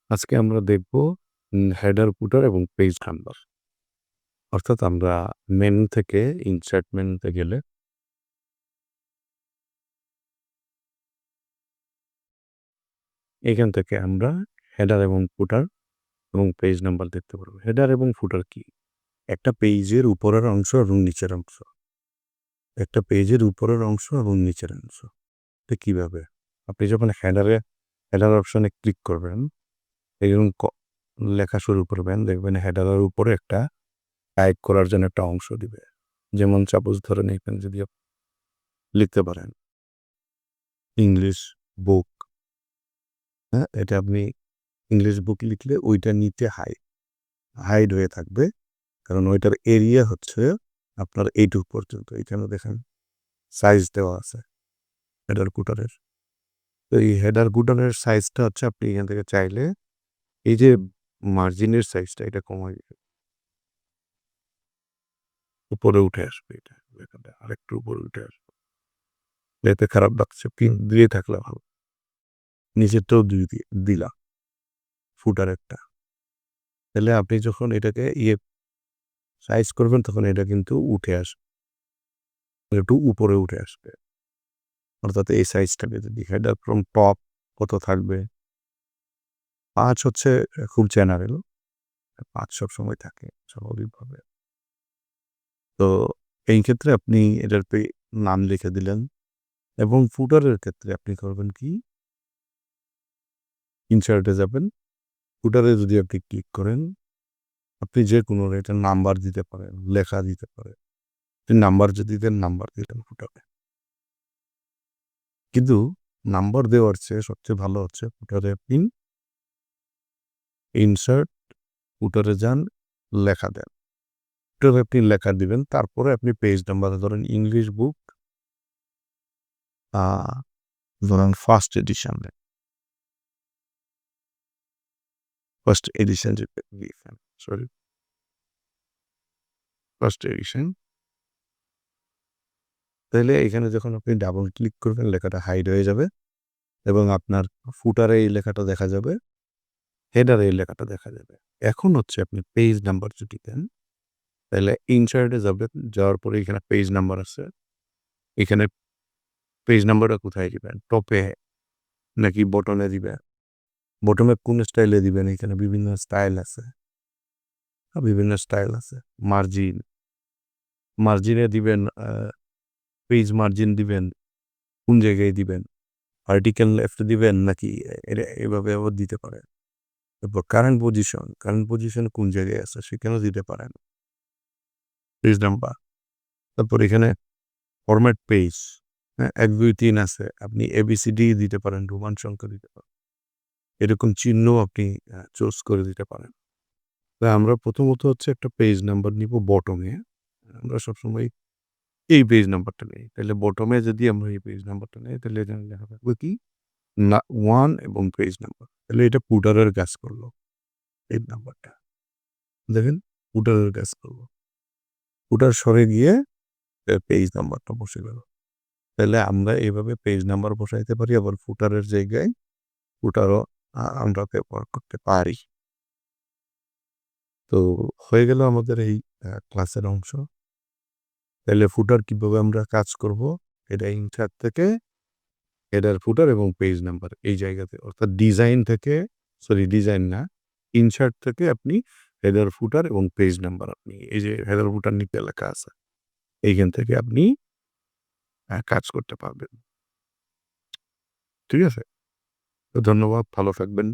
আজকে আমরা দেখব হেডার, ফুটার এবং পেজ নাম্বার। অর্থাৎ আমরা মেনু থেকে ইনসার্ট মেনুতে গেলে এখান থেকে আমরা হেডার এবং ফুটার এবং পেজ নাম্বার দেখতে পারবো। হেডার এবং ফুটার কি? একটা পেজের উপরের অংশ এবং নিচের অংশ। একটা পেজের উপরের অংশ এবং নিচের অংশ। এটা কিভাবে? আপনি যখন হেডার অপশনে ক্লিক করবেন, এরকম লেখা শুরু করবেন, দেখবেন হেডারের উপরে একটা টাইপ করার জন্য একটা অংশ দিবে। যেমন সাপোজ ধরেন এখানে যদি লিখতে পারেন ইংলিশ বুক, হ্যাঁ? এটা আপনি ইংলিশ বুক লিখলে ওইটা নিচে হাইড হয়ে থাকবে। কারণ ওইটার এরিয়া হচ্ছে আপনার এইটুক পর্যন্ত। এখানে দেখেন সাইজ দেওয়া আছে হেডার কুটারের। তো এই হেডার কুটারের সাইজটা হচ্ছে আপনি এখান থেকে চাইলে এই যে মার্জিনের সাইজটা এটা কমাই দিবেন। উপরে উঠে আসবে এটা। লেখাটা আরেকটু উপরে উঠে আসবে। এতে খারাপ লাগছে। পিন দিয়ে থাকলে ভালো। নিচেরটাও দিলাম ফুটারেরটা। তাহলে আপনি যখন এটাকে সাইজ করবেন তখন এটা কিন্তু উঠে আসবে। একটু উপরে উঠে আসবে। অর্থাৎ এই সাইজটাকে যদি হেডার ফ্রম টপ কত থাকবে? ৫ হচ্ছে খুব জেনারেল। ৫ সবসময় থাকে স্বাভাবিকভাবে। তো এই ক্ষেত্রে আপনি এটার নাম লিখে দিলেন এবং ফুটারের ক্ষেত্রে আপনি করবেন কি? ইনসার্টে যাবেন। ফুটারে যদি আপনি ক্লিক করেন, আপনি যেকোনো এটার নাম্বার দিতে পারেন, লেখা দিতে পারেন। নাম্বার যদি দেন, নাম্বার দিলেন ফুটারে। কিন্তু নাম্বার দেওয়ার চেয়ে সবচেয়ে ভালো হচ্ছে ফুটারে আপনি ইনসার্ট, ফুটারে যান, লেখা দেন। ফুটারে আপনি লেখা দিবেন, তারপরে আপনি পেজ নাম্বার ধরেন ইংলিশ বুক ধরেন ফার্স্ট এডিশন দেন। ফার্স্ট এডিশন যেটা লিখেন, সরি ফার্স্ট এডিশন। তাহলে এখানে যখন আপনি ডাবল ক্লিক করবেন লেখাটা হাইড হয়ে যাবে এবং আপনার ফুটারে এই লেখাটা দেখা যাবে, হেডারে এই লেখাটা দেখা যাবে। এখন হচ্ছে আপনি পেজ নাম্বার যদি দেন, তাহলে ইনসার্টে যাবেন, যাওয়ার পরে এখানে পেজ নাম্বার আছে। এখানে পেজ নাম্বারটা কোথায় দিবেন? টপে নাকি বটনে দিবেন? বটমে কোন স্টাইলে দিবেন? এখানে বিভিন্ন স্টাইল আছে। বিভিন্ন স্টাইল আছে। মার্জিনে দিবেন, পেজ মার্জিন দিবেন, কোন জায়গায় দিবেন? ভার্টিক্যাল লেফট দিবেন নাকি এটা এভাবে আবার দিতে পারেন। তারপর কারেন্ট পজিশন কোন জায়গায় আছে সেখানেও দিতে পারেন। Page number. তারপর এখানে ফরম্যাট পেজ, হ্যাঁ? ১, ২, ৩ আছে। আপনি ABCD দিতে পারেন, রোমান সংখ্যা দিতে পারেন। এরকম চিহ্ন আপনি চুজ করে দিতে পারেন। তা আমরা প্রথমত হচ্ছে একটা পেজ নাম্বার নিব বটমে। আমরা সবসময় এই পেজ নাম্বারটা নেই। তাহলে বটমে যদি আমরা এই পেজ নাম্বারটা নেই তাহলে এখানে লেখা থাকবে কি? 1 এবং পেজ নাম্বার। তাহলে এটা ফুটারের কাজ করলো। পেজ নাম্বারটা। দেখেন ফুটারের কাজ করলো। ফুটার সরে গিয়ে পেজ নাম্বারটা বসে গেল। তাহলে আমরা এভাবে পেজ নাম্বার বসাইতে পারি, আবার ফুটারের জায়গায় ফুটারও আমরা ব্যবহার করতে পারি। তো হয়ে গেল আমাদের এই ক্লাসের অংশ। তাহলে ফুটার কিভাবে আমরা কাজ করব? এটা ইনসার্ট থেকে হেডার, ফুটার এবং পেজ নাম্বার এই জায়গাতে, অর্থাৎ ডিজাইন না, ইনসার্ট থেকে আপনি হেডার, ফুটার এবং পেজ নাম্বার আপনি এই যে হেডার, ফুটার নিচে লেখা আছে এইখান থেকে আপনি কাজ করতে পারবেন। ঠিক আছে? তো ধন্যবাদ। ভালো থাকবেন।